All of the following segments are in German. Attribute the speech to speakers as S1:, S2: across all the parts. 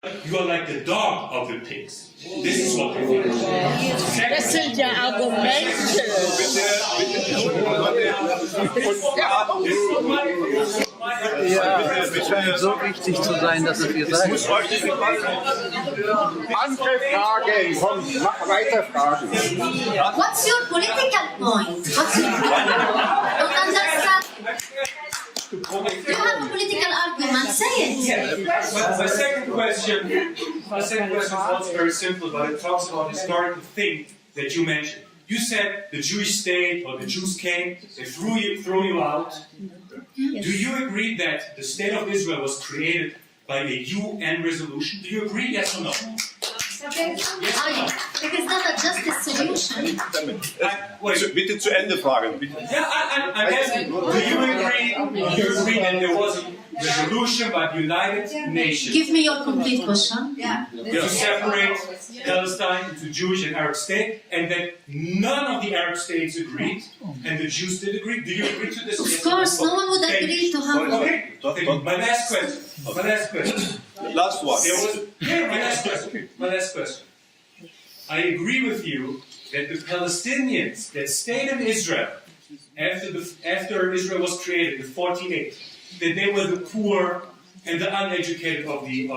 S1: You are like the dog of the pigs. This is what they think.
S2: Das sind ja Argumente.
S3: Ja, es scheint so wichtig zu sein, dass es ihr sagt.
S4: Andere Fragen, komm, mach weiter Fragen.
S5: What's your political point? What's your don't understand? You have a political argument, say it.
S1: Yeah. My second question is also very simple, but it talks about the historical thing that you mentioned. You said the Jewish state or the Jews came, they threw you out.
S5: Yes.
S1: Do you agree that the state of Israel was created by a UN resolution? Do you agree, yes or no?
S5: It is not a justice solution.
S4: Bitte zu Ende fragen. Bitte.
S1: Yeah, I'm asking, do you agree that there was a resolution by the United Nations
S5: Give me your complete question.
S1: to separate Palestine into Jewish and Arab state, and that none of the Arab states agreed, and the Jews did agree? Do you agree to this?
S5: Of course, no one would agree to have
S1: Okay. My last question.
S4: Last one.
S1: My last question. I agree with you that the Palestinians that stayed in Israel after Israel was created in 1948, that they were the poor and the uneducated of the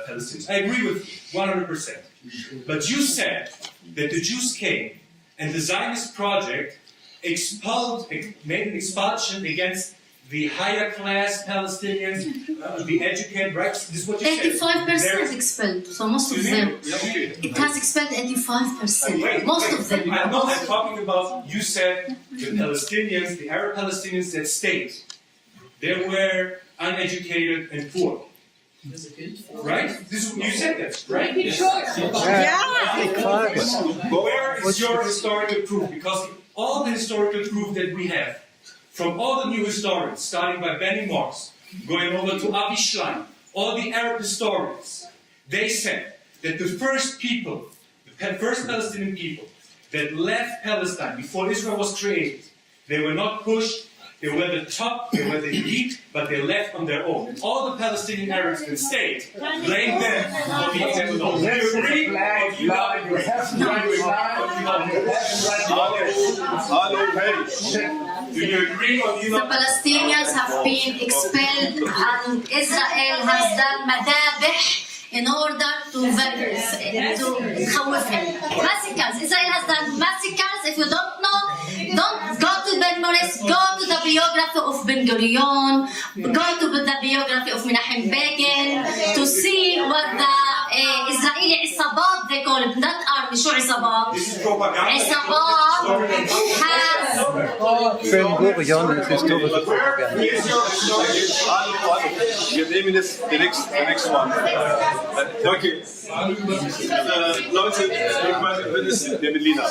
S1: Palestinians. I agree with you 100%. But you said that the Jews came and the Zionist project made an expulsion against the higher class Palestinians, the educated, right? This is what you said.
S5: 85% expelled, so most of them. It has expelled 85%. Most of them.
S1: I'm talking about, you said the Palestinians, the Arab Palestinians that stayed, they were uneducated and poor. Right? You said that, right? Where is your historical proof? Because all the historical proof that we have, from all the new historians, starting by Benny Morse, going over to Avi Schlein, all the Arab historians, they said that the first people, the first Palestinian people that left Palestine before Israel was created, they were not pushed, they were the top, they were the elite, but they left on their own. And all the Palestinian Arabs that stayed blamed them for being left alone. Do you agree or do you not agree? Do you agree or do you
S5: The
S1: not?
S5: Palestinians have been expelled and Israel has done madabih in order to خوفهم. Massacres. Israel has done massacres. If you don't know, don't go to Ben Morris, go to the biography of Ben Gurion, go to the biography of Menachem Begin to see what the Israeli عصابات, they call it, not army, شو عصابات?
S1: This is propaganda.
S5: عصابات has
S3: Ben Gurion ist historische Propaganda.
S4: Wir nehmen jetzt the next one. Okay. Leute, ich meine, wenn es der Berliner.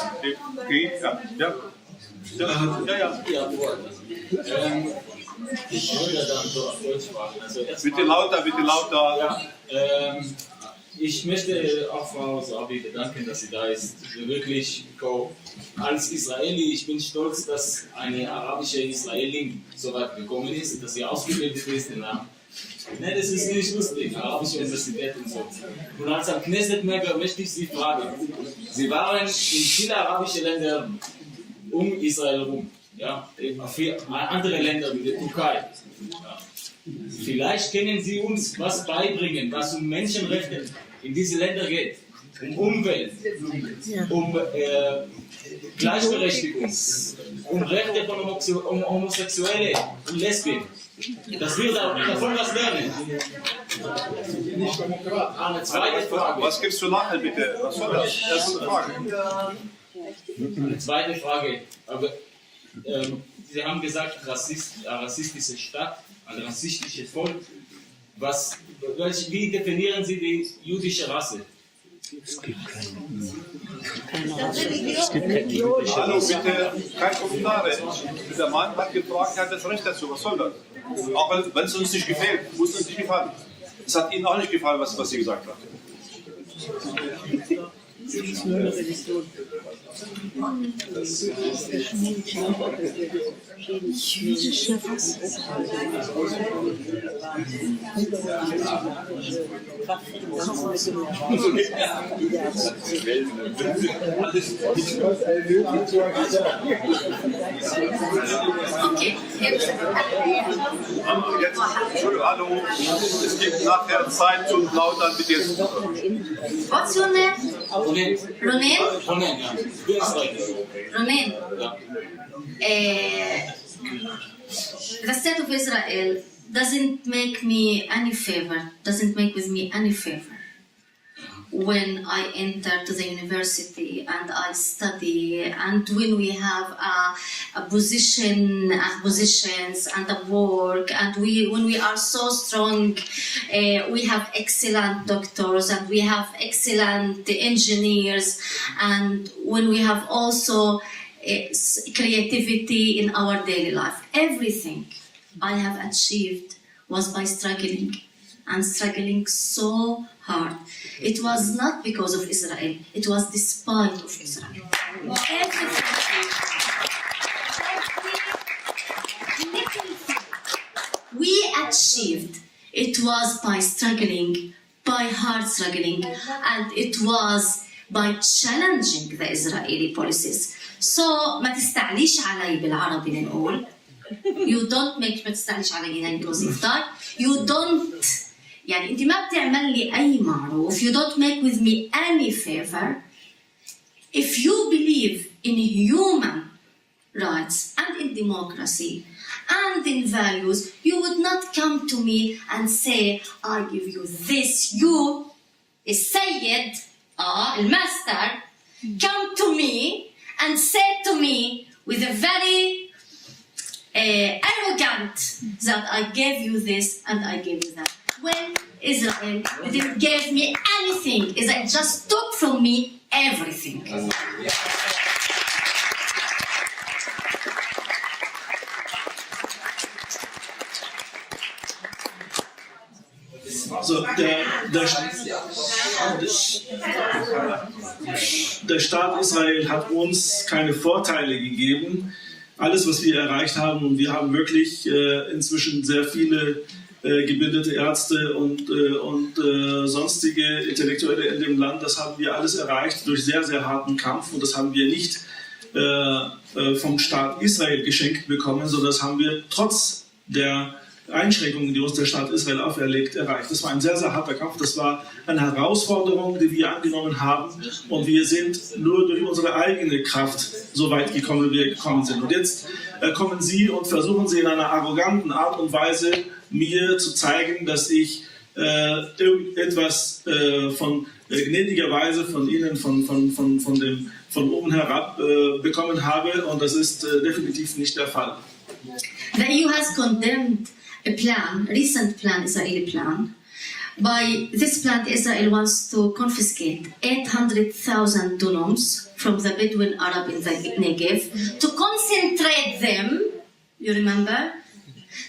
S4: Okay, ja.
S6: Ich würde dann so auf Deutsch fragen. Also
S4: Bitte lauter.
S6: Ich möchte auch Frau Zoabi bedanken, dass sie da ist. Wirklich, als Israeli, ich bin stolz, dass eine arabische Israelin so weit gekommen ist, dass sie ausgebildet ist in Nach. Nein, das ist nicht lustig, arabische Universität und so. Und als Knesset-Member möchte ich Sie fragen, Sie waren in viele arabische Länder um Israel herum, ja, andere Länder wie die Türkei. Ja. Vielleicht können Sie uns was beibringen, was um Menschenrechte in diese Länder geht, um Umwelt, um Gleichberechtigung, um Rechte von Homosexuelle und Lesben. Dass wir davon was lernen. Eine zweite Frage.
S4: Was gibt's für Nachhalt bitte? Was soll das? Erste Frage.
S6: Eine zweite Frage. Aber, Sie haben gesagt, rassistische Stadt, ein rassistisches Volk. Wie definieren Sie die jüdische Rasse?
S3: Es gibt
S4: Hallo, bitte, kein Kommentare. Der Mann hat gefragt, er hat das Recht dazu. Was soll das? Auch wenn es uns nicht gefällt, muss es uns nicht gefallen. Es hat Ihnen auch nicht gefallen, was Sie gesagt haben.
S5: Okay.
S4: Entschuldigung, hallo. Es gibt nachher Zeit zum Plaudern mit dir.
S5: What's your name?
S6: Ronen.
S5: Ronen?
S6: Ronen, ja. Ich bin Israeli.
S5: Ronen.
S6: Ja.
S5: The state of Israel doesn't make me any favor, doesn't make with me any favor. When I enter to the university and I study, and when we have a position and positions and a work, and when we are so strong, we have excellent doctors and we have excellent engineers, and when we have also creativity in our daily life. Everything I have achieved was by struggling, and struggling so hard. It was not because of Israel, it was despite of Israel. Everything we achieved, it was by struggling, by hard struggling, and it was by challenging the Israeli policies. So ما تستعليش علي بالعربي بنقول. You don't make ما تستعليش علي يعني توظيفتك. You don't يعني أنت ما بتعمل لي أي معروف. You don't make with me any favor. If you believe in human rights and in democracy and in values, you would not come to me and say, I give you this. You, السيد, الماster, come to me and say to me with a very arrogant that I gave you this and I gave you that. When Israel didn't give me anything, Israel just took from me everything.
S7: Also der Staat Israel hat uns keine Vorteile gegeben. Alles, was wir erreicht haben, und wir haben wirklich inzwischen sehr viele gebildete Ärzte und sonstige Intellektuelle in dem Land, das haben wir alles erreicht durch sehr, sehr harten Kampf, und das haben wir nicht vom Staat Israel geschenkt bekommen, sondern das haben wir trotz der Einschränkungen, die uns der Staat Israel auferlegt, erreicht. Das war ein sehr, sehr harter Kampf, das war eine Herausforderung, die wir angenommen haben, und wir sind nur durch unsere eigene Kraft so weit gekommen, wie wir gekommen sind. Und jetzt kommen Sie und versuchen Sie in einer arroganten Art und Weise mir zu zeigen, dass ich irgendetwas von gnädigerweise von Ihnen, von oben herab bekommen habe, und das ist definitiv nicht der Fall.
S5: The EU has condemned a plan, recent plan, Israeli plan. By this plan, Israel wants to confiscate 800,000 dunums from the Bedouin Arab in the Negev, to concentrate them, you remember?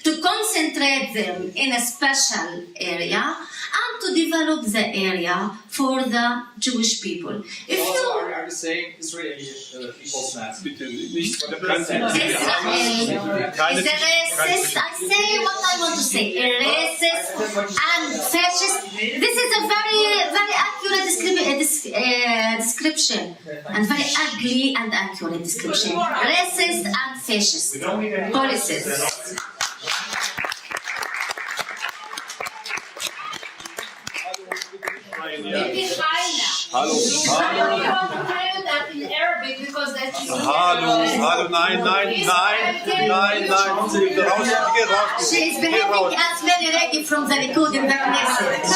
S5: To concentrate them in a special area and to develop the area for the Jewish people. If you
S8: are you saying Israeli people's land?
S5: Israel is a racist, I say what I want to say, a racist and fascist. This is a very, very accurate description, and very ugly and accurate description. Racist and fascist policies.
S4: Hallo,
S5: She is behaving as Mary Regi from the Likud in the Knesset.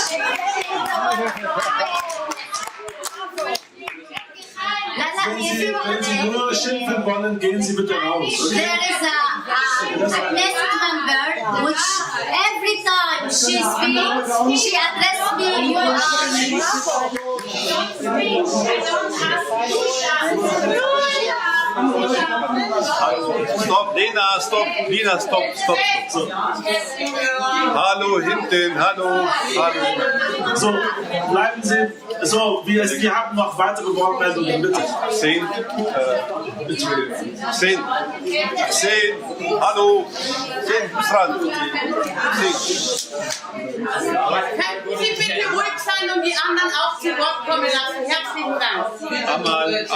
S7: Wenn Sie nur schimpfen wollen, gehen Sie bitte raus.
S5: There is a Knesset member which every time she speaks, she addresses me, you are. Don't speak, I don't have to.
S4: Stopp, Lena, stopp, Lina, stopp. So. Hallo, hinten, hallo.
S7: So, bleiben Sie. So, wir haben noch weitere Wortmeldungen, bitte.
S4: 10, hallo, 10, Frank.
S2: Könnten Sie bitte ruhig sein und die anderen auch zu Wort kommen lassen? Herzlichen Dank.
S4: Amal.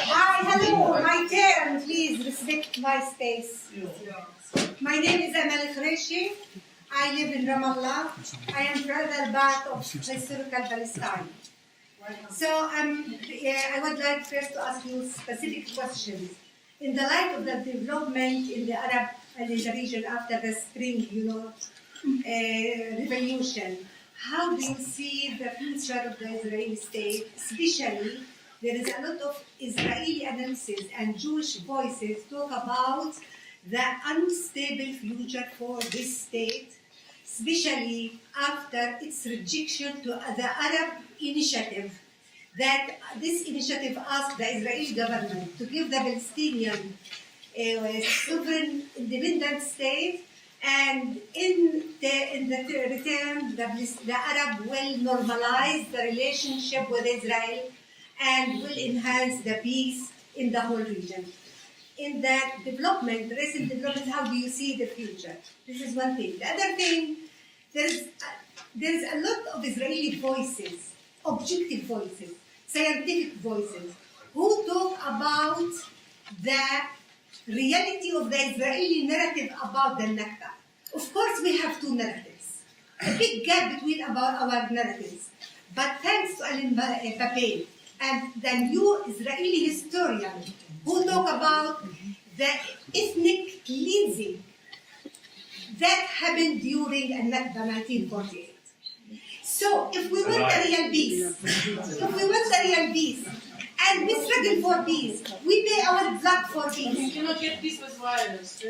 S9: Hi, hello, my turn, please respect my space. My name is Amal Khreshi. I live in Ramallah. I am further part of historical Palestine. So I would like first to ask you specific questions. In the light of the development in the Arab and in the region after the spring, revolution, how do you see the future of the Israeli state? Especially, there is a lot of Israeli analysis and Jewish voices talk about the unstable future for this state, especially after its rejection to the Arab initiative. That this initiative asked the Israeli government to give the Palestinian sovereign independent state, and in the return, the Arab will normalize the relationship with Israel and will enhance the peace in the whole region. In that development, recent development, how do you see the future? This is one thing. The other thing, there is a lot of Israeli voices, objective voices, scientific voices, who talk about the reality of the Israeli narrative about the Nakba. Of course, we have two narratives, a big gap between our narratives. But thanks to Alim Pape and the new Israeli historian who talk about the ethnic cleansing that happened during Nakba 1948. So, if we want a real peace, and we struggle for peace, we pay our blood for peace.
S2: You cannot get peace with violence.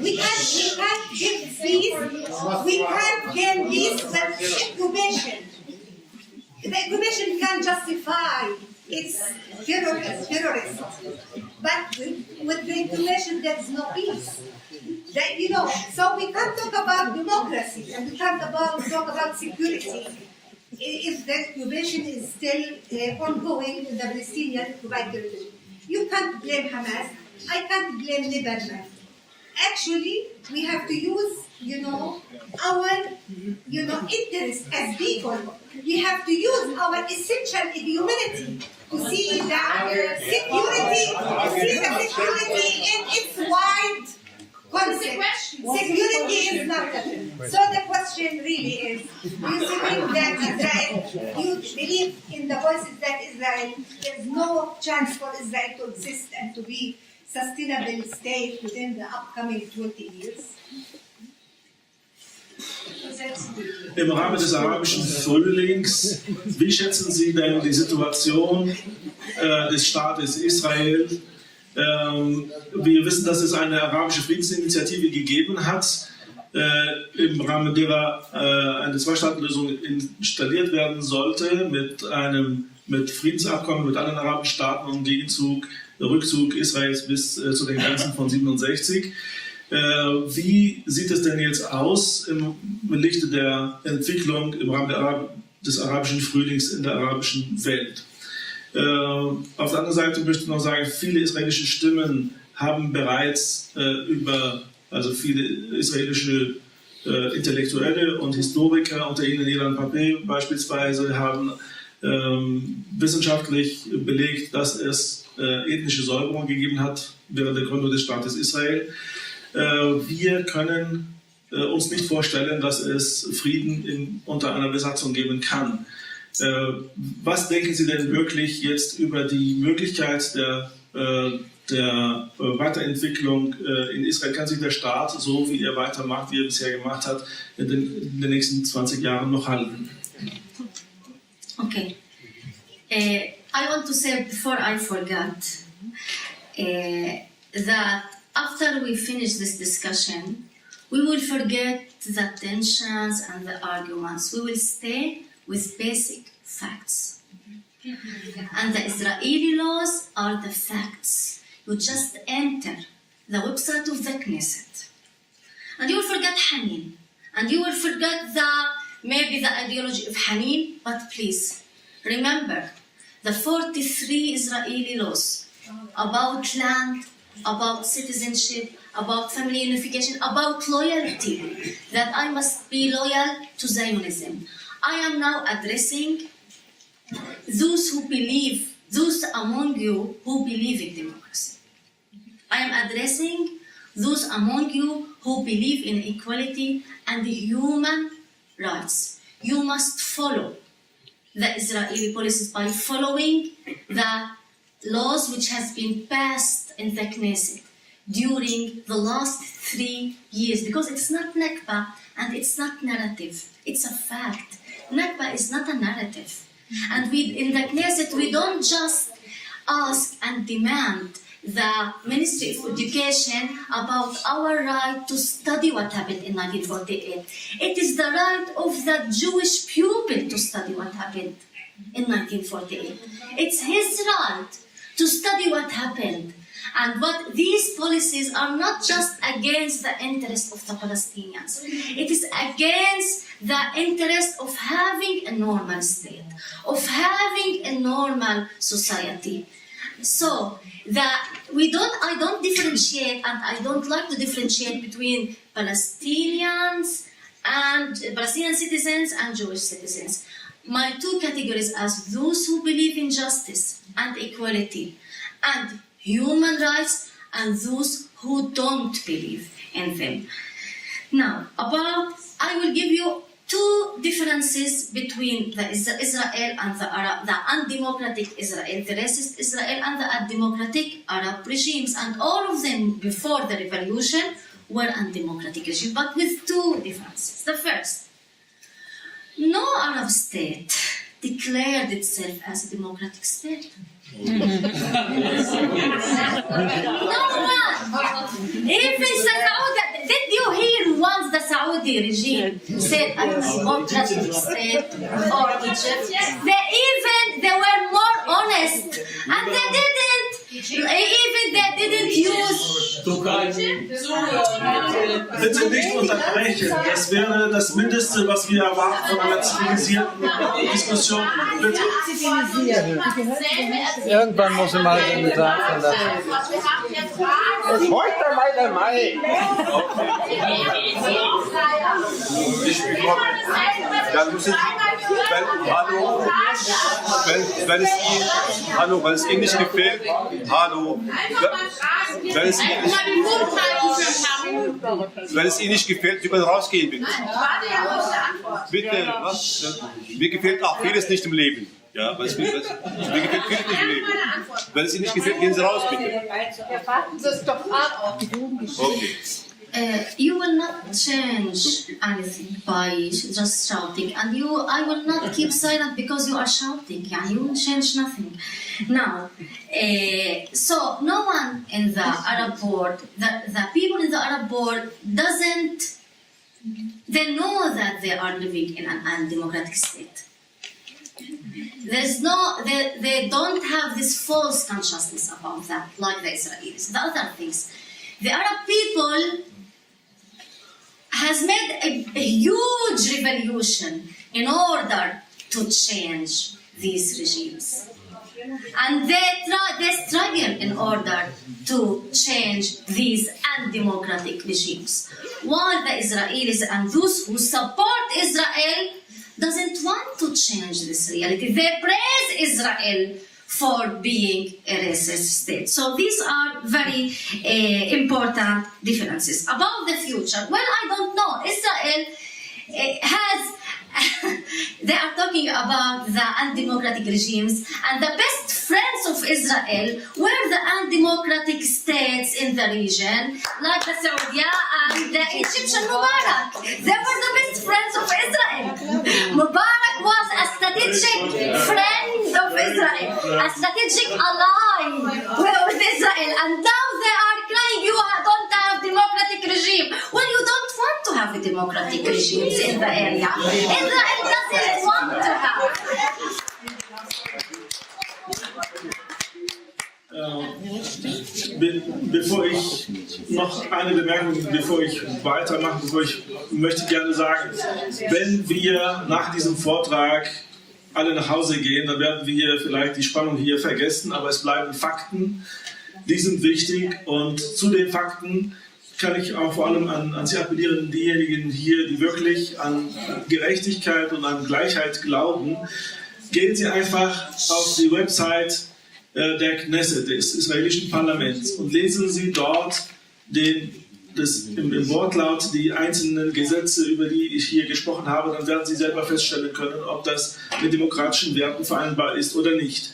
S9: We can't get peace. We can't gain peace with occupation. The occupation can justify its terrorism, but with the occupation there is no peace. So we can't talk about democracy and we can't talk about security if the occupation is still ongoing in the Palestinian occupied territory. You can't blame Hamas. I can't blame Lebanon. Actually, we have to use, our, interest as people. We have to use our essential humanity to see the security in its wide concept. Security is not that. So the question really is, do you think that Israel, you believe in the voices that Israel, there is no chance for Israel to exist and to be sustainable state within the upcoming 20 years?
S7: Im Rahmen des arabischen Frühlings, wie schätzen Sie denn die Situation des Staates Israel? Wir wissen, dass es eine arabische Friedensinitiative gegeben hat, im Rahmen derer eine Zwei-Staaten-Lösung installiert werden sollte, mit Friedensabkommen mit anderen arabischen Staaten und Rückzug Israels bis zu den Grenzen von 67. Wie sieht es denn jetzt aus im Lichte der Entwicklung im Rahmen des arabischen Frühlings in der arabischen Welt? Auf der anderen Seite möchte ich noch sagen, viele israelische Stimmen haben bereits viele israelische Intellektuelle und Historiker, unter ihnen Haneen Zoabi beispielsweise, haben wissenschaftlich belegt, dass es ethnische Säuberungen gegeben hat während der Gründung des Staates Israel. Wir können uns nicht vorstellen, dass es Frieden unter einer Besatzung geben kann. Was denken Sie denn wirklich jetzt über die Möglichkeit der Weiterentwicklung in Israel? Kann sich der Staat, so wie er weitermacht, wie er bisher gemacht hat, in den nächsten 20 Jahren noch halten?
S5: Okay. I want to say before I forget that after we finish this discussion, we will forget the tensions and the arguments. We will stay with basic facts. And the Israeli laws are the facts. You just enter the website of the Knesset. And you will forget Haneen. And you will forget maybe the ideology of Haneen, but please, remember the 43 Israeli laws about land, about citizenship, about family unification, about loyalty, that I must be loyal to Zionism. I am now addressing those among you who believe in democracy. I am addressing those among you who believe in equality and human rights. You must follow the Israeli policies by following the laws which has been passed in the Knesset during the last 3 years, because it's not Nakba and it's not narrative, it's a fact. Nakba is not a narrative. And in the Knesset, we don't just ask and demand the Ministry of Education about our right to study what happened in 1948. It is the right of the Jewish pupil to study what happened in 1948. It's his right to study what happened. And what these policies are not just against the interest of the Palestinians. It is against the interest of having a normal state, of having a normal society. So I don't differentiate, and I don't like to differentiate between Palestinian citizens and Jewish citizens. My two categories are those who believe in justice and equality and human rights, and those who don't believe in them. Now, I will give you two differences between the Israel and the undemocratic Israel, the racist Israel and the undemocratic Arab regimes, and all of them before the revolution were undemocratic regimes, but with two differences. The first, no Arab state declared itself as a democratic state. No one. Even Saudi. Did you hear once the Saudi regime said a democratic state or Egypt? They were more honest, and they didn't. Even they didn't use.
S7: Bitte nicht unterbrechen. Das wäre das Mindeste, was wir erwarten von einer zivilisierten Diskussion. Bitte.
S3: Irgendwann muss er mal gesagt werden. Das ist heute mal der Mai.
S4: Wenn es Ihnen nicht gefällt, wenn es Ihnen nicht gefällt, Sie können rausgehen, bitte. Bitte, was? Mir gefällt auch vieles nicht im Leben. Ja, mir gefällt vieles nicht im Leben. Wenn es Ihnen nicht gefällt, gehen Sie raus, bitte. Okay.
S5: You will not change anything by just shouting, and I will not keep silent because you are shouting. Yeah, you will change nothing. Now, so no one in the Arab world, the people in the Arab world they know that they are living in an undemocratic state. They don't have this false consciousness about that, like the Israelis. The other things, the Arab people has made a huge revolution in order to change these regimes. And they struggle in order to change these undemocratic regimes. While the Israelis and those who support Israel doesn't want to change this reality. They praise Israel for being a racist state. So these are very important differences. About the future, well, I don't know. Israel they are talking about the undemocratic regimes, and the best friends of Israel were the undemocratic states in the region, like the Saudi and the Egyptian Mubarak. They were the best friends of Israel. Mubarak was a strategic friend of Israel, a strategic ally with Israel, and now they are crying, you don't have democratic regime. Well, you don't want to have a democratic regimes in the area. Israel doesn't want to have.
S7: bevor ich noch eine Bemerkung, bevor ich weitermache, möchte gerne sagen, wenn wir nach diesem Vortrag alle nach Hause gehen, dann werden wir vielleicht die Spannung hier vergessen, aber es bleiben Fakten, die sind wichtig und zu den Fakten kann ich auch vor allem an Sie appellieren, diejenigen hier, die wirklich an Gerechtigkeit und an Gleichheit glauben, gehen Sie einfach auf die Website der Knesset, des israelischen Parlaments, und lesen Sie dort im Wortlaut die einzelnen Gesetze, über die ich hier gesprochen habe, dann werden Sie selber feststellen können, ob das mit demokratischen Werten vereinbar ist oder nicht.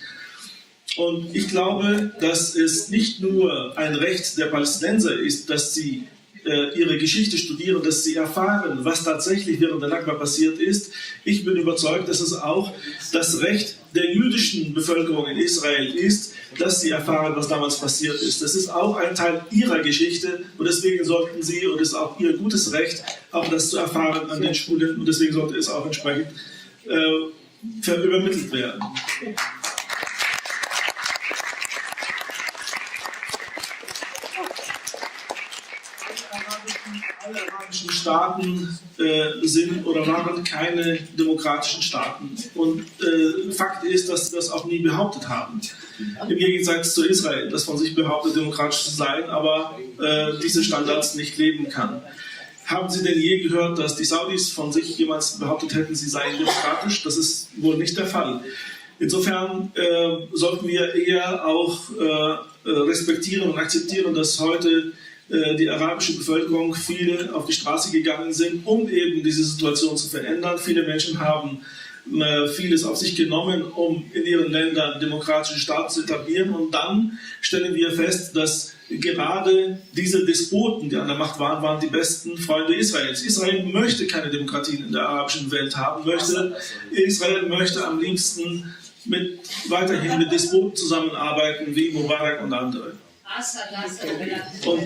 S7: Und ich glaube, dass es nicht nur ein Recht der Palästinenser ist, dass sie ihre Geschichte studieren, dass sie erfahren, was tatsächlich während der Nakba passiert ist. Ich bin überzeugt, dass es auch das Recht der jüdischen Bevölkerung in Israel ist, dass sie erfahren, was damals passiert ist. Das ist auch ein Teil ihrer Geschichte und deswegen sollten sie, und es ist auch ihr gutes Recht, auch das zu erfahren an den Schulen, und deswegen sollte es auch entsprechend übermittelt werden. Alle arabischen Staaten sind oder waren keine demokratischen Staaten. Und Fakt ist, dass sie das auch nie behauptet haben. Im Gegensatz zu Israel, das von sich behauptet, demokratisch zu sein, aber diese Standards nicht leben kann. Haben Sie denn je gehört, dass die Saudis von sich jemals behauptet hätten, sie seien demokratisch? Das ist wohl nicht der Fall. Insofern sollten wir eher auch respektieren und akzeptieren, dass heute die arabische Bevölkerung viele auf die Straße gegangen sind, um eben diese Situation zu verändern. Viele Menschen haben vieles auf sich genommen, um in ihren Ländern demokratische Staaten zu etablieren. Und dann stellen wir fest, dass gerade diese Despoten, die an der Macht waren, waren die besten Freunde Israels. Israel möchte keine Demokratien in der arabischen Welt haben. Israel möchte am liebsten weiterhin mit Despoten zusammenarbeiten, wie Mubarak und andere. Und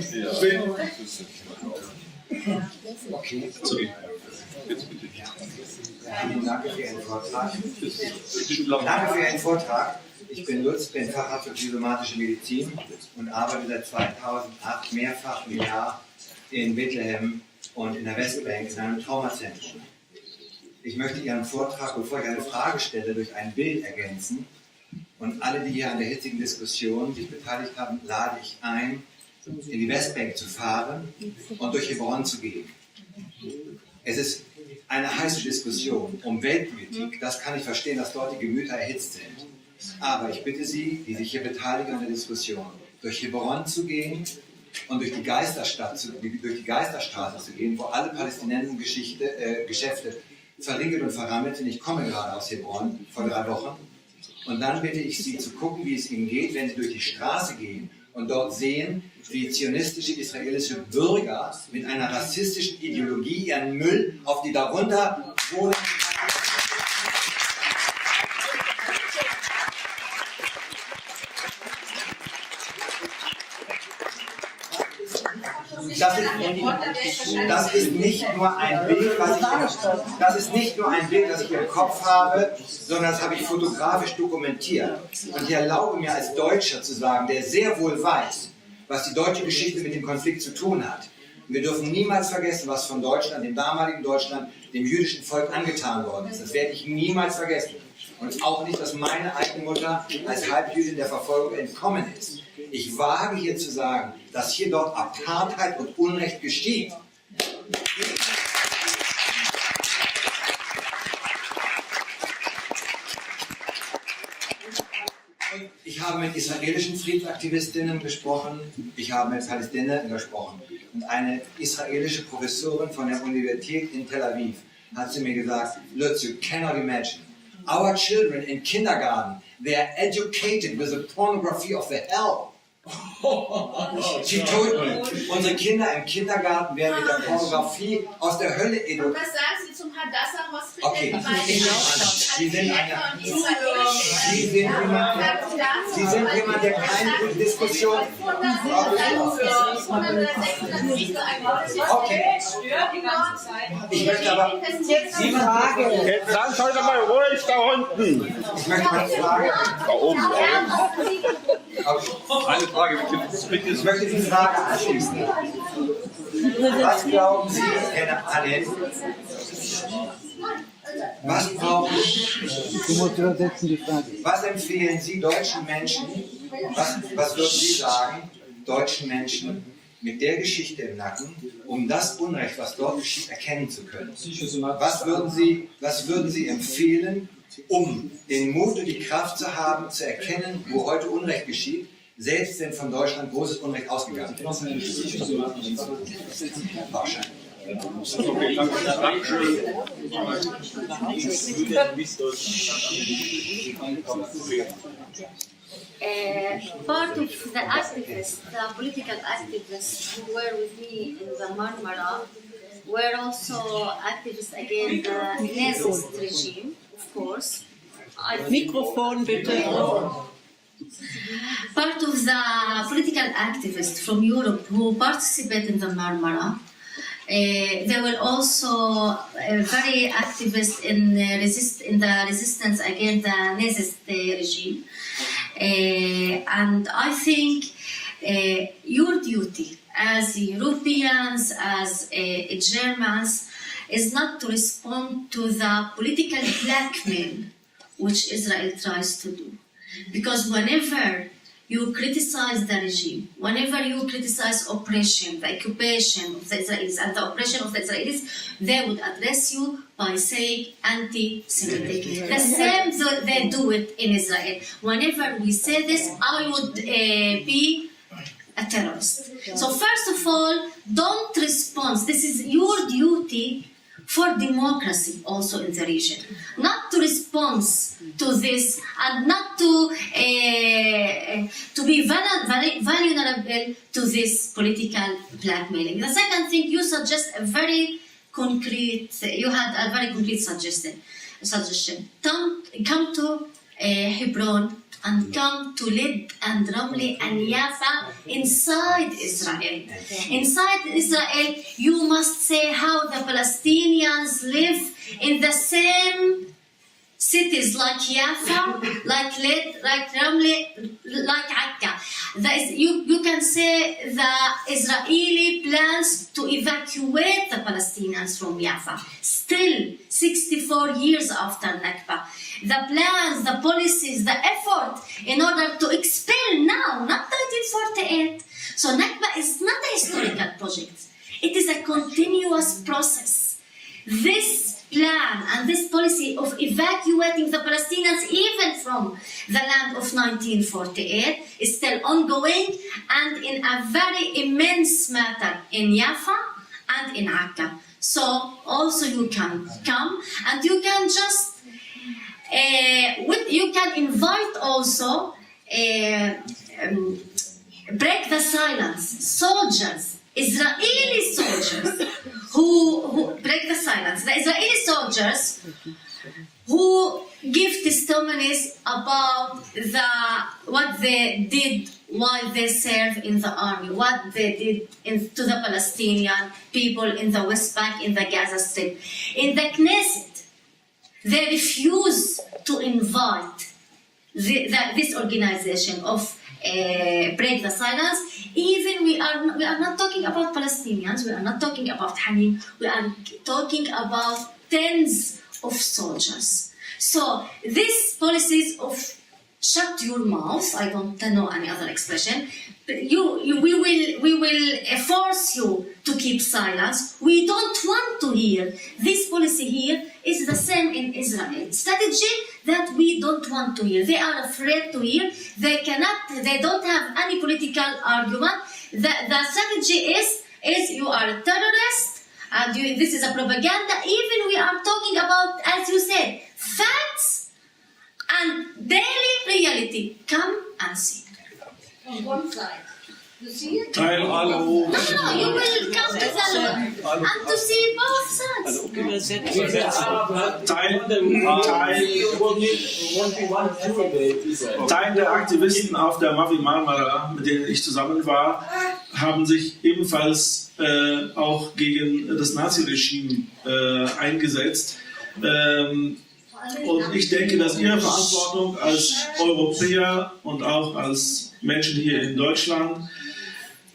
S10: Danke für Ihren Vortrag. Ich bin Lutz, bin Facharzt für psychosomatische Medizin und arbeite seit 2008 mehrfach im Jahr in Bethlehem und in der Westbank in einem Traumazentrum. Ich möchte Ihren Vortrag, bevor ich eine Frage stelle, durch ein Bild ergänzen. Und alle, die hier an der hitzigen Diskussion sich beteiligt haben, lade ich ein, in die Westbank zu fahren und durch Hebron zu gehen. Es ist eine heiße Diskussion um Weltpolitik. Das kann ich verstehen, dass dort die Gemüter erhitzt sind. Aber ich bitte Sie, die sich hier beteiligen an der Diskussion, durch Hebron zu gehen und durch die Geisterstraße zu gehen, wo alle palästinensischen Geschäfte verriegelt und verrammelt sind. Ich komme gerade aus Hebron vor 3 Wochen. Und dann bitte ich Sie zu gucken, wie es Ihnen geht, wenn Sie durch die Straße gehen und dort sehen, wie zionistische israelische Bürger mit einer rassistischen Ideologie ihren Müll auf die darunter wohnenden Das ist nicht nur ein Bild, das ich im Kopf habe, sondern das habe ich fotografisch dokumentiert. Und ich erlaube mir als Deutscher zu sagen, der sehr wohl weiß, was die deutsche Geschichte mit dem Konflikt zu tun hat. Und wir dürfen niemals vergessen, was von Deutschland, dem damaligen Deutschland, dem jüdischen Volk angetan worden ist. Das werde ich niemals vergessen. Und auch nicht, dass meine eigene Mutter als Halbjüdin der Verfolgung entkommen ist. Ich wage hier zu sagen, dass hier dort Apartheid und Unrecht geschieht. Ich habe mit israelischen Friedensaktivistinnen gesprochen, ich habe mit Palästinensern gesprochen. Und eine israelische Professorin von der Universität in Tel Aviv hat zu mir gesagt, Lutz, you cannot imagine. Our children in kindergarten, they are educated with the pornography of the hell. Sie told me, unsere Kinder im Kindergarten werden mit der Pornografie aus der Hölle educated.
S2: Und was sagen Sie zum Hadassah Hospital
S10: Okay, Sie sind jemand, der keine gute Diskussion. Okay. Ich möchte aber die Frage.
S3: Jetzt seid heute mal ruhig da unten.
S10: Ich möchte mal fragen.
S3: Da oben.
S4: Eine Frage, bitte.
S10: Ich möchte die Frage anschließen. Was glauben Sie, Herr Haneen? Was brauchen Was empfehlen Sie deutschen Menschen, was würden Sie sagen, deutschen Menschen mit der Geschichte im Nacken, um das Unrecht, was dort geschieht, erkennen zu können? Was würden Sie empfehlen, um den Mut und die Kraft zu haben, zu erkennen, wo heute Unrecht geschieht, selbst wenn von Deutschland großes Unrecht ausgegangen ist? Wahrscheinlich.
S4: Okay, danke.
S5: Part of the activists, the political activists who were with me in the Marmara, were also activists against the Knesset regime, of course.
S2: Mikrofon bitte.
S5: Part of the political activists from Europe who participate in the Marmara, they were also very activist in the resistance against the Nazist regime. And I think your duty as Europeans, as Germans, is not to respond to the political blackmail which Israel tries to do. Because whenever you criticize the regime, whenever you criticize oppression, the occupation of the Israelis and the oppression of the Israelis, they would address you by saying anti-Semitic. The same they do it in Israel. Whenever we say this, I would be a terrorist. So first of all, don't respond. This is your duty for democracy also in the region. Not to respond to this and not to be vulnerable to this political blackmailing. The second thing, you suggest a very concrete, you had a very concrete suggestion. Come to Hebron and come to Lid and Ramli and Yafa inside Israel. Inside Israel, you must say how the Palestinians live in the same cities like Yafa, like Lid, like Ramli, like Akka. You can say the Israeli plans to evacuate the Palestinians from Yafa. Still, 64 years after Nakba. The plans, the policies, the effort in order to expel now, not 1948. So Nakba is not a historical project. It is a continuous process. This plan and this policy of evacuating the Palestinians even from the land of 1948 is still ongoing and in a very immense matter in Yafa and in Akka. So also you can come and you can just you can invite also break the silence soldiers, Israeli soldiers who break the silence. The Israeli soldiers who give testimonies about what they did while they served in the army, what they did to the Palestinian people in the West Bank, in the Gaza Strip. In the Knesset, they refuse to invite this organization of break the silence. Even we are not talking about Palestinians, we are not talking about Haneen, we are talking about tens of soldiers. So these policies of shut your mouth, I don't know any other expression, we will force you to keep silence. We don't want to hear. This policy here is the same in Israel. Strategy that we don't want to hear. They are afraid to hear. They don't have any political argument. The strategy is you are a terrorist and this is a propaganda. Even we are talking about, as you said, facts and daily reality. Come and see.
S2: On one side.
S7: Teil,
S5: No, you will come to Salon and to see both sides.
S7: Teil der Aktivisten auf der Mavi Marmara, mit denen ich zusammen war, haben sich ebenfalls auch gegen das Nazi-Regime eingesetzt. Und ich denke, dass ihre Verantwortung als Europäer und auch als Menschen hier in Deutschland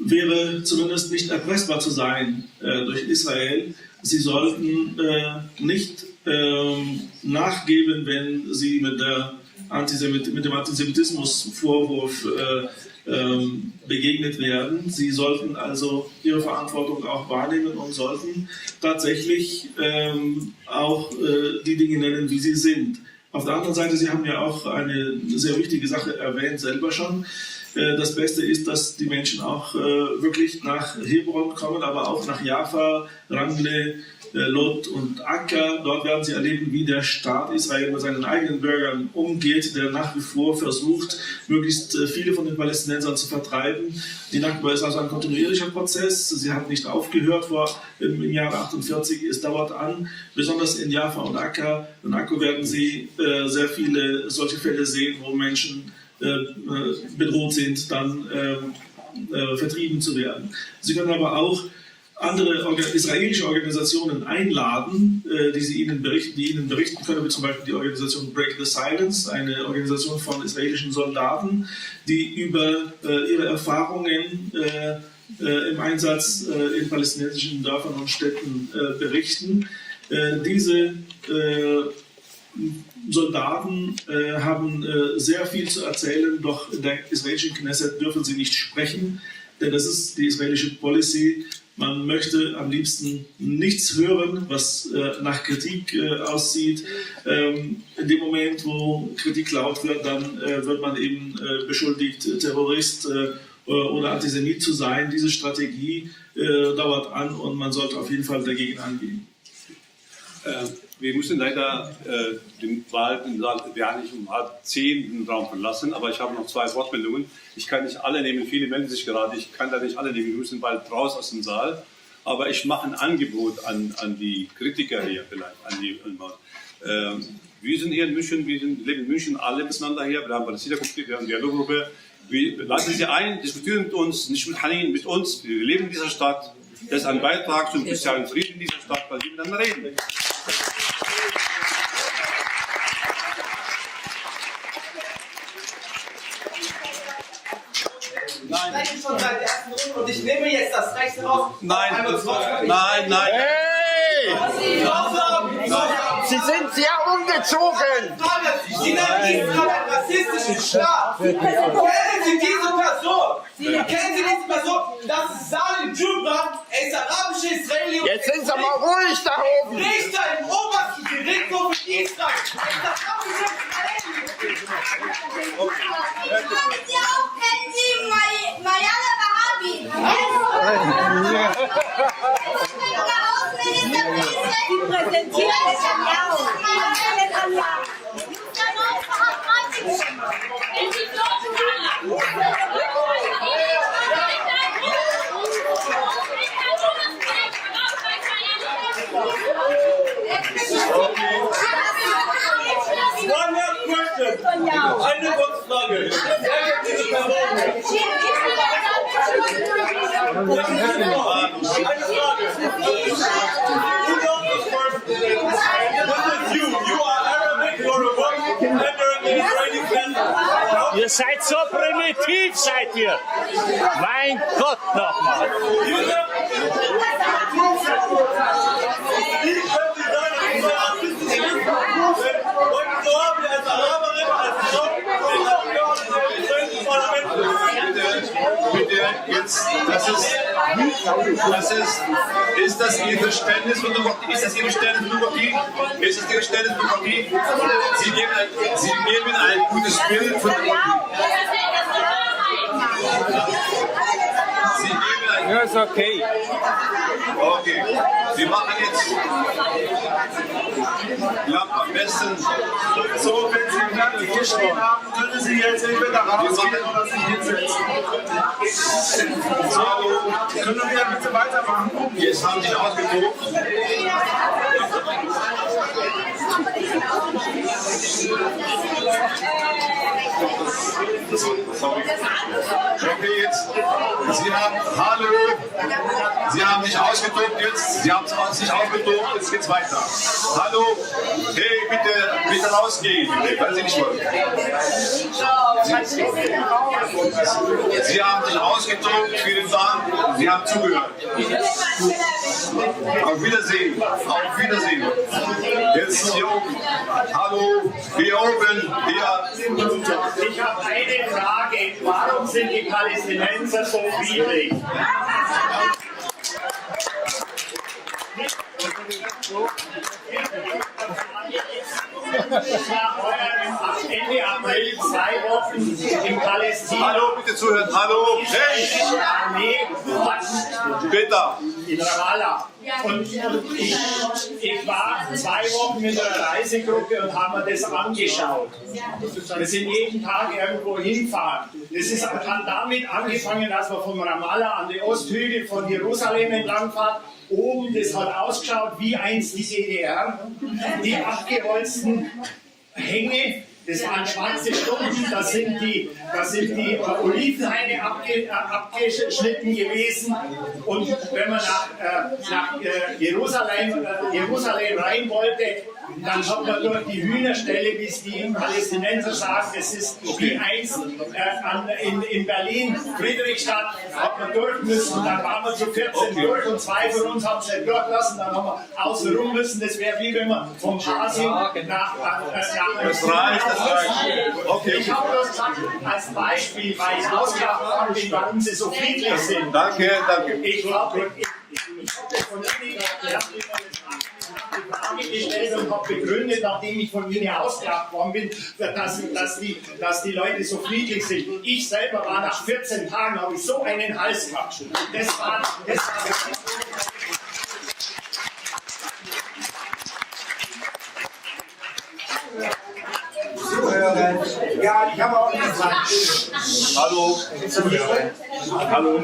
S7: wäre, zumindest nicht erpressbar zu sein durch Israel. Sie sollten nicht nachgeben, wenn sie mit dem Antisemitismusvorwurf begegnet werden. Sie sollten also ihre Verantwortung auch wahrnehmen und sollten tatsächlich auch die Dinge nennen, wie sie sind. Auf der anderen Seite, Sie haben ja auch eine sehr wichtige Sache erwähnt, selber schon. Das Beste ist, dass die Menschen auch wirklich nach Hebron kommen, aber auch nach Jaffa, Ramle, Lot und Akka. Dort werden sie erleben, wie der Staat Israel mit seinen eigenen Bürgern umgeht, der nach wie vor versucht, möglichst viele von den Palästinensern zu vertreiben. Die Nakba ist also ein kontinuierlicher Prozess. Sie hat nicht aufgehört im Jahre 48. Es dauert an, besonders in Jaffa und Akka. In Akko werden Sie sehr viele solche Fälle sehen, wo Menschen bedroht sind, dann vertrieben zu werden. Sie können aber auch andere israelische Organisationen einladen, die Ihnen berichten können, wie zum Beispiel die Organisation Break the Silence, eine Organisation von israelischen Soldaten, die über ihre Erfahrungen im Einsatz in palästinensischen Dörfern und Städten berichten. Diese Soldaten haben sehr viel zu erzählen, doch in der israelischen Knesset dürfen sie nicht sprechen, denn das ist die israelische Policy. Man möchte am liebsten nichts hören, was nach Kritik aussieht. In dem Moment, wo Kritik laut wird, dann wird man eben beschuldigt, Terrorist oder Antisemit zu sein. Diese Strategie dauert an und man sollte auf jeden Fall dagegen angehen.
S4: Wir müssen leider den Saal nicht um 9:30 den Raum verlassen, aber ich habe noch 2 Wortmeldungen. Ich kann nicht alle nehmen, viele melden sich gerade, ich kann da nicht alle nehmen, wir müssen bald raus aus dem Saal. Aber ich mache ein Angebot an die Kritiker hier vielleicht. Wir sind hier in München, leben in München alle miteinander hier, wir haben Palästina-Komitee, wir haben Dialoggruppe. Lassen Sie ein, diskutieren mit uns, nicht mit Haneen, mit uns. Wir leben in dieser Stadt. Das ist ein Beitrag zum sozialen Frieden in dieser Stadt, weil wir miteinander reden.
S8: Ich spreche schon seit der ersten Runde und ich nehme jetzt das Recht raus.
S4: Nein.
S3: Hey! Sie sind sehr ungezogen!
S8: Sie nennen Israel einen rassistischen Staat. Kennen Sie diese Person? Das ist Salim Jubran, er ist arabischer Israeli.
S3: Jetzt sind Sie mal ruhig da oben!
S8: Richter im obersten Gerichtshof in Israel. Er ist arabischer Israeli.
S5: Kennen Sie Mayala Bahabi?
S9: Sie präsentiert Netanyahu.
S1: Eine Kurzfrage.
S11: Ihr seid so primitiv, seid ihr. Mein Gott nochmal.
S4: Ist das Ihr Verständnis von Demokratie? Ist das Ihr Verständnis von Demokratie? Ist das Ihr Verständnis von Demokratie? Sie geben ein gutes Bild von Demokratie.
S3: Ja, ist okay.
S4: Okay, wir machen jetzt am besten so, wenn Sie
S7: Kandidaten hier stehen haben, können Sie jetzt entweder rausgehen oder sich hinsetzen. So, können wir bitte weitermachen?
S4: Jetzt haben sich ausgetobt. Okay, jetzt. Sie haben sich ausgetobt jetzt. Sie haben sich ausgetobt. Jetzt geht's weiter. Hallo. Hey, bitte rausgehen. Bitte, weil Sie nicht wollen. Sie haben sich ausgetobt. Vielen Dank. Sie haben zugehört. Auf Wiedersehen. Auf Wiedersehen. Jetzt hier oben. Hallo. Hier oben. Hier.
S11: Ich habe eine Frage. Warum sind die Palästinenser so friedlich? Ich war Ende April 2 Wochen in Palästina.
S4: Hallo, bitte zuhören. Hallo. Hey.
S11: Armee
S4: Später.
S11: in Ramallah. Und ich war 2 Wochen mit einer Reisegruppe und haben mir das angeschaut. Wir sind jeden Tag irgendwo hinfahren. Hat damit angefangen, dass man von Ramallah an den Osthügel von Jerusalem entlangfahrt. Oben, das hat ausgeschaut wie einst die DDR. Die abgeholzten Hänge, das waren schwarze Stunden, da sind die Olivenhaine abgeschnitten gewesen. Und wenn man nach Jerusalem rein wollte, dann hat man dort die Hühnerstelle, bis die Palästinenser sagen, das ist wie einst in Berlin, Friedrichstadt, hat man durch müssen, dann waren wir zu 14 durch und 2 von uns haben es nicht durchgelassen, dann haben wir außen rum müssen, das wäre wie wenn man vom Hasing nach
S4: Das reicht. Okay.
S11: Ich habe das gesagt als Beispiel, weil ich ausgelacht worden bin, warum sie so friedlich sind.
S4: Danke, danke.
S11: Ich habe von Ihnen die Frage gestellt und habe begründet, nachdem ich von Ihnen ausgelacht worden bin, dass die Leute so friedlich sind. Ich selber war nach 14 Tagen, habe ich so einen Hals gehabt. Das war
S12: Zuhören. Ja, ich habe auch eine Frage.
S4: Hallo. Hallo.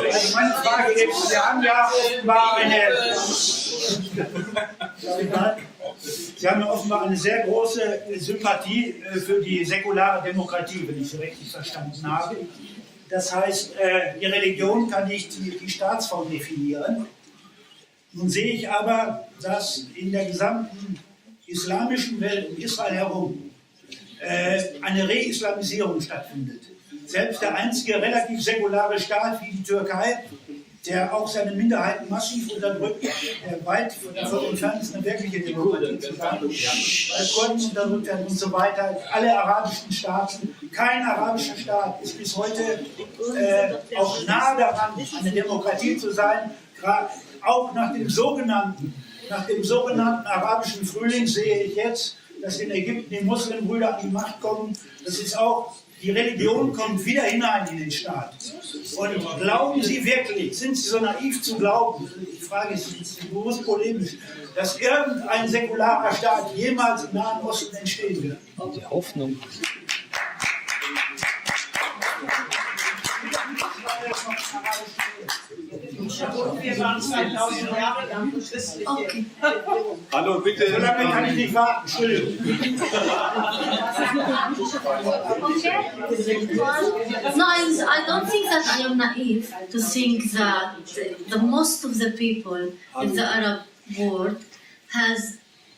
S12: Also meine Frage ist, wir haben ja offenbar eine sehr große Sympathie für die säkulare Demokratie, wenn ich sie richtig verstanden habe. Das heißt, die Religion kann nicht die Staatsform definieren. Nun sehe ich aber, dass in der gesamten islamischen Welt um Israel herum eine Reislamisierung stattfindet. Selbst der einzige relativ säkulare Staat wie die Türkei, der auch seine Minderheiten massiv unterdrückt, der weit davon entfernt ist, eine wirkliche Demokratie zu sein, weil Kurden unterdrückt werden und so weiter. Alle arabischen Staaten, kein arabischer Staat ist bis heute auch nahe daran, eine Demokratie zu sein. Auch nach dem sogenannten arabischen Frühling sehe ich jetzt, dass in Ägypten die Muslimbrüder an die Macht kommen. Das ist auch, die Religion kommt wieder hinein in den Staat. Und glauben Sie wirklich, sind Sie so naiv zu glauben, ich frage es bewusst polemisch, dass irgendein säkularer Staat jemals im Nahen Osten entstehen wird?
S3: Die Hoffnung.
S8: Wir waren 2000 Jahre lang christlich.
S5: Okay.
S4: Hallo, bitte.
S12: So lange kann ich nicht warten, Entschuldigung.
S5: No, I don't think that I am naive to think that the most of the people in the Arab world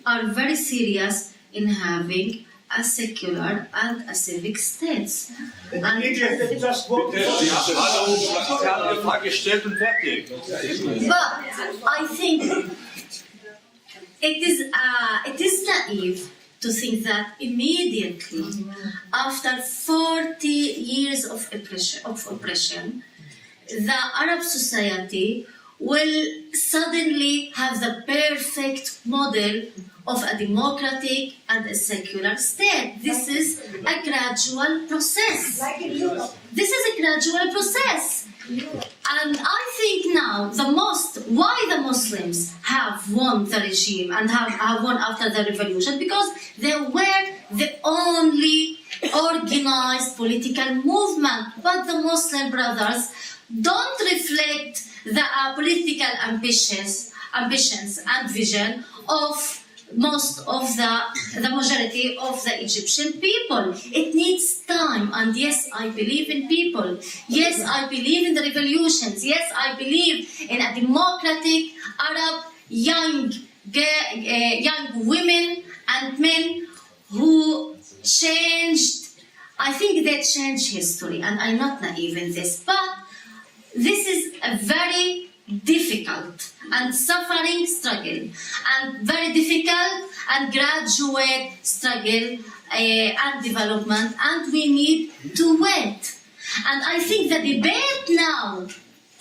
S5: are very serious in having a secular and a civic states.
S4: Sie haben die Frage gestellt und fertig.
S5: But I think it is naive to think that immediately after 40 years of oppression, the Arab society will suddenly have the perfect model of a democratic and a secular state. This is a gradual process. This is a gradual process. And I think now why the Muslims have won the regime and have won after the revolution, because they were the only organized political movement. But the Muslim brothers don't reflect the political ambitions and vision of most of the majority of the Egyptian people. It needs time, and yes, I believe in people. Yes, I believe in the revolutions. Yes, I believe in a democratic Arab young women and men who changed. I think they changed history, and I'm not naive in this, but this is a very difficult and suffering struggle, and very difficult and gradual struggle and development, and we need to wait. And I think the debate now,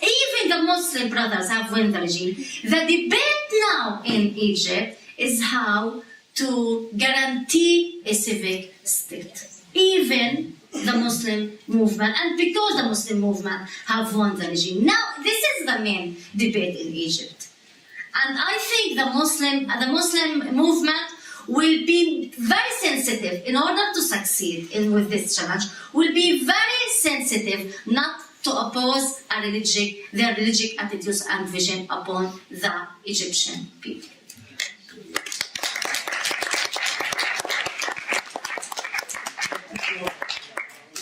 S5: even the Muslim brothers have won the regime, the debate now in Egypt is how to guarantee a civic state. Even the Muslim movement, and because the Muslim movement have won the regime. Now, this is the main debate in Egypt. And I think the Muslim movement will be very sensitive in order to succeed with this challenge, will be very sensitive not to oppose their religious attitudes and vision upon the Egyptian people.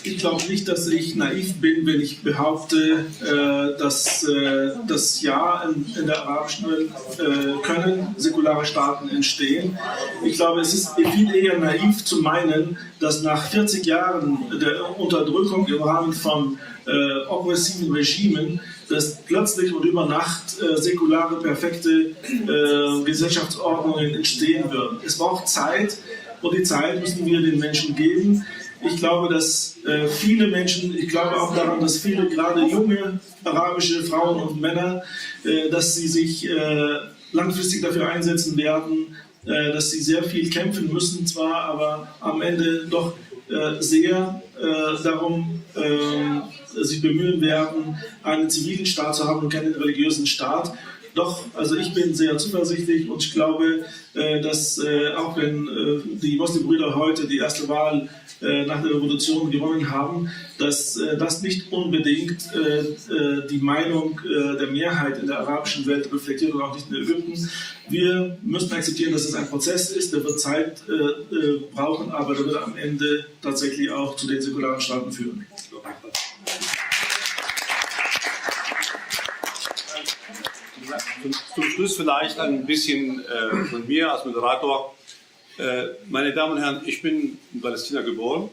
S7: Ich glaube nicht, dass ich naiv bin, wenn ich behaupte, dass das Ja in der arabischen Welt können säkulare Staaten entstehen. Ich glaube, es ist viel eher naiv zu meinen, dass nach 40 Jahren der Unterdrückung im Rahmen von oppressiven Regimen, dass plötzlich und über Nacht säkulare, perfekte Gesellschaftsordnungen entstehen würden. Es braucht Zeit, und die Zeit müssen wir den Menschen geben. Ich glaube, dass viele Menschen, ich glaube auch daran, dass viele gerade junge arabische Frauen und Männer, dass sie sich langfristig dafür einsetzen werden, dass sie sehr viel kämpfen müssen zwar, aber am Ende doch sehr darum sich bemühen werden, einen zivilen Staat zu haben und keinen religiösen Staat. Doch, also ich bin sehr zuversichtlich, und ich glaube, dass auch wenn die Muslimbrüder heute die erste Wahl nach der Revolution gewonnen haben, dass das nicht unbedingt die Meinung der Mehrheit in der arabischen Welt reflektiert, und auch nicht in Ägypten. Wir müssen akzeptieren, dass es ein Prozess ist, der wird Zeit brauchen, aber der wird am Ende tatsächlich auch zu den säkularen Staaten führen.
S4: Zum Schluss vielleicht ein bisschen von mir als Moderator. Meine Damen und Herren, ich bin in Palästina geboren.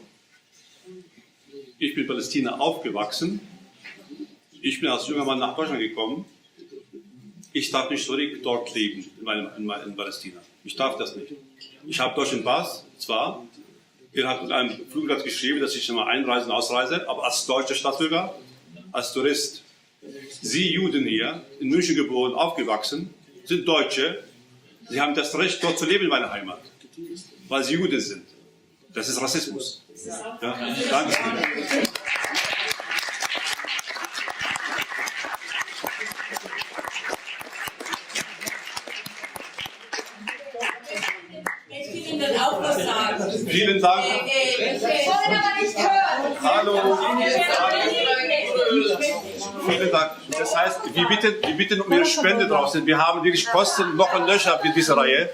S4: Ich bin in Palästina aufgewachsen. Ich bin als junger Mann nach Deutschland gekommen. Ich darf nicht zurück dort leben, in Palästina. Ich darf das nicht. Ich habe deutschen Pass, zwar. Er hat mit einem Flugblatt geschrieben, dass ich immer einreise und ausreise, aber als deutscher Staatsbürger, als Tourist. Sie Juden hier, in München geboren, aufgewachsen, sind Deutsche. Sie haben das Recht, dort zu leben in meiner Heimat, weil sie Juden sind. Das ist Rassismus. Ja, danke.
S2: Ich will Ihnen auch was sagen.
S4: Vielen Dank.
S2: Ich wollte aber nicht hören.
S4: Hallo. Vielen Dank. Das heißt, wir bitten um Ihre Spende draußen. Wir haben wirklich Kosten noch und Löcher für diese Reihe.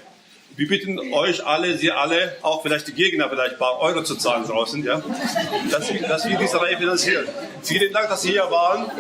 S4: Wir bitten euch alle, Sie alle, auch vielleicht die Gegner, vielleicht ein paar Euro zu zahlen draußen, ja, dass wir diese Reihe finanzieren. Vielen Dank, dass Sie hier waren.